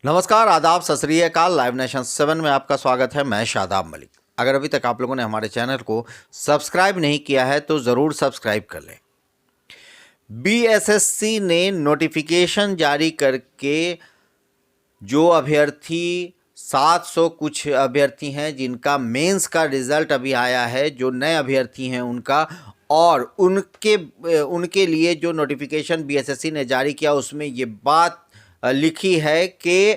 नमस्कार, आदाब, सत श्री अकाल। लाइव नेशन 7 में आपका स्वागत है। मैं शादाब मलिक। अगर अभी तक आप लोगों ने हमारे चैनल को सब्सक्राइब नहीं किया है तो ज़रूर सब्सक्राइब कर लें। बीएसएससी ने नोटिफिकेशन जारी करके जो अभ्यर्थी 700 कुछ अभ्यर्थी हैं जिनका मेंस का रिज़ल्ट अभी आया है, जो नए अभ्यर्थी हैं उनका, और उनके लिए जो नोटिफिकेशन बीएसएससी ने जारी किया उसमें ये बात लिखी है कि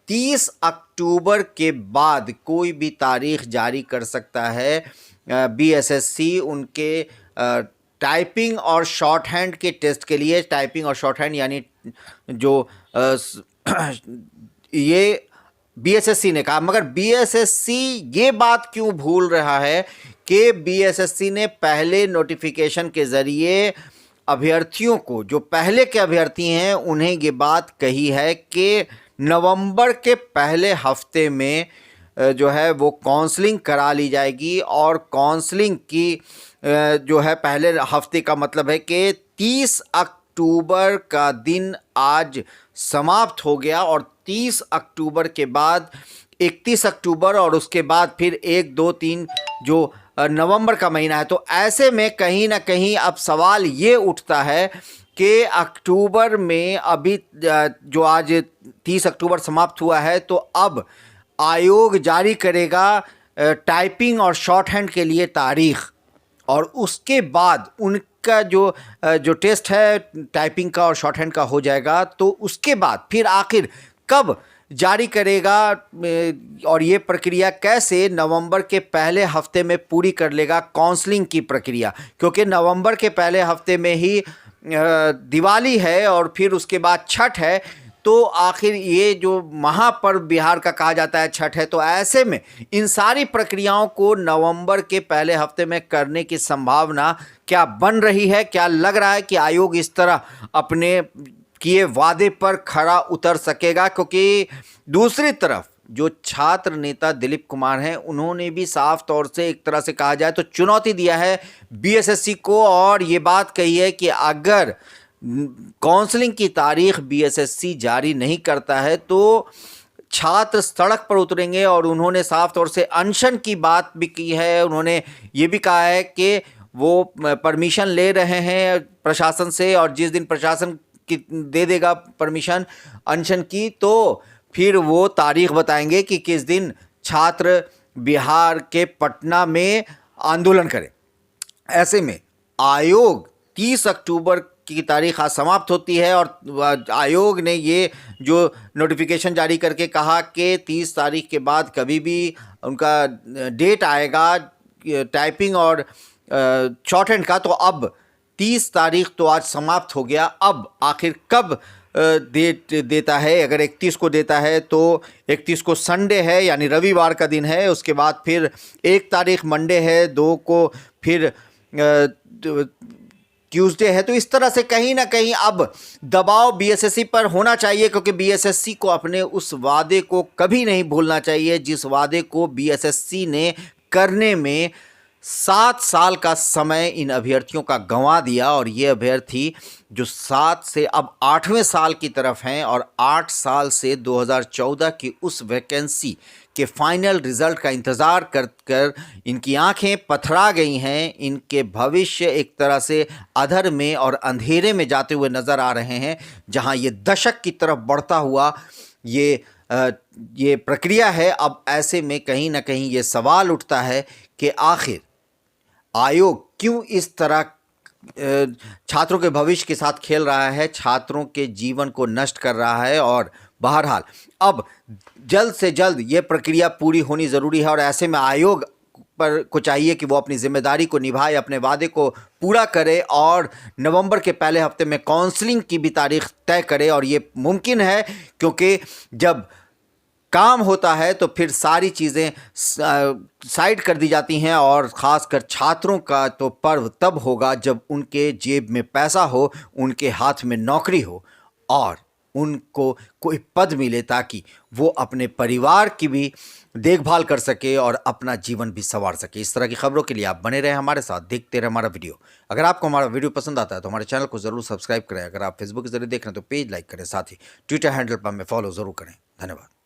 30 अक्टूबर के बाद कोई भी तारीख जारी कर सकता है बीएसएससी उनके टाइपिंग और शॉर्ट हैंड के टेस्ट के लिए। टाइपिंग और शॉर्ट हैंड यानी जो ये बीएसएससी ने कहा, मगर बीएसएससी ये बात क्यों भूल रहा है कि बीएसएससी ने पहले नोटिफिकेशन के ज़रिए अभ्यर्थियों को, जो पहले के अभ्यर्थी हैं, उन्हें ये बात कही है कि नवंबर के पहले हफ्ते में जो है वो काउंसलिंग करा ली जाएगी। और काउंसलिंग की जो है पहले हफ्ते का मतलब है कि 30 अक्टूबर का दिन आज समाप्त हो गया और 30 अक्टूबर के बाद 31 अक्टूबर और उसके बाद फिर 1, 2, 3 जो नवंबर का महीना है। तो ऐसे में कहीं ना कहीं अब सवाल ये उठता है कि अक्टूबर में अभी जो आज 30 अक्टूबर समाप्त हुआ है, तो अब आयोग जारी करेगा टाइपिंग और शॉर्ट हैंड के लिए तारीख, और उसके बाद उनका जो टेस्ट है टाइपिंग का और शॉर्ट हैंड का हो जाएगा। तो उसके बाद फिर आखिर कब जारी करेगा और ये प्रक्रिया कैसे नवंबर के पहले हफ्ते में पूरी कर लेगा काउंसलिंग की प्रक्रिया, क्योंकि नवंबर के पहले हफ्ते में ही दिवाली है और फिर उसके बाद छठ है। तो आखिर ये जो महापर्व बिहार का कहा जाता है छठ है, तो ऐसे में इन सारी प्रक्रियाओं को नवंबर के पहले हफ्ते में करने की संभावना क्या बन रही है? क्या लग रहा है कि आयोग इस तरह अपने किए वादे पर खरा उतर सकेगा? क्योंकि दूसरी तरफ जो छात्र नेता दिलीप कुमार हैं, उन्होंने भी साफ तौर से एक तरह से कहा जाए तो चुनौती दिया है बीएसएससी को, और ये बात कही है कि अगर काउंसलिंग की तारीख बीएसएससी जारी नहीं करता है तो छात्र सड़क पर उतरेंगे। और उन्होंने साफ तौर से अनशन की बात भी की है। उन्होंने ये भी कहा है कि वो परमिशन ले रहे हैं प्रशासन से, और जिस दिन प्रशासन दे देगा परमिशन अनशन की, तो फिर वो तारीख बताएंगे कि किस दिन छात्र बिहार के पटना में आंदोलन करें। ऐसे में आयोग 30 अक्टूबर की तारीख आज समाप्त होती है और आयोग ने ये जो नोटिफिकेशन जारी करके कहा कि 30 तारीख के बाद कभी भी उनका डेट आएगा टाइपिंग और शॉर्ट हैंड का। तो अब 30 तारीख तो आज समाप्त हो गया, अब आखिर कब डेट देता है? अगर 31 को देता है तो 31 को संडे है यानी रविवार का दिन है, उसके बाद फिर 1 तारीख मंडे है, 2 को फिर ट्यूसडे है। तो इस तरह से कहीं ना कहीं अब दबाव बीएसएससी पर होना चाहिए, क्योंकि बीएसएससी को अपने उस वादे को कभी नहीं भूलना चाहिए जिस वादे को बीएसएससी ने करने में 7 साल का समय इन अभ्यर्थियों का गंवा दिया। और ये अभ्यर्थी जो 7 से अब 8वें साल की तरफ हैं और 8 साल से 2014 की उस वैकेंसी के फाइनल रिज़ल्ट का इंतज़ार कर कर इनकी आंखें पथरा गई हैं। इनके भविष्य एक तरह से अधर में और अंधेरे में जाते हुए नज़र आ रहे हैं, जहां ये दशक की तरफ बढ़ता हुआ ये प्रक्रिया है। अब ऐसे में कहीं ना कहीं ये सवाल उठता है कि आखिर आयोग क्यों इस तरह छात्रों के भविष्य के साथ खेल रहा है, छात्रों के जीवन को नष्ट कर रहा है। और बहरहाल अब जल्द से जल्द ये प्रक्रिया पूरी होनी ज़रूरी है, और ऐसे में आयोग पर को चाहिए कि वो अपनी जिम्मेदारी को निभाए, अपने वादे को पूरा करे और नवंबर के पहले हफ्ते में काउंसलिंग की भी तारीख तय करे। और ये मुमकिन है क्योंकि जब काम होता है तो फिर सारी चीज़ें साइड कर दी जाती हैं, और ख़ासकर छात्रों का तो पर्व तब होगा जब उनके जेब में पैसा हो, उनके हाथ में नौकरी हो और उनको कोई पद मिले, ताकि वो अपने परिवार की भी देखभाल कर सके और अपना जीवन भी संवार सके। इस तरह की खबरों के लिए आप बने रहें हमारे साथ, देखते रहें हमारा वीडियो। अगर आपको हमारा वीडियो पसंद आता है तो हमारे चैनल को ज़रूर सब्सक्राइब करें। अगर आप फेसबुक के जरिए देख रहे हैं तो पेज लाइक करें, साथ ही ट्विटर हैंडल पर हमें फॉलो ज़रूर करें। धन्यवाद।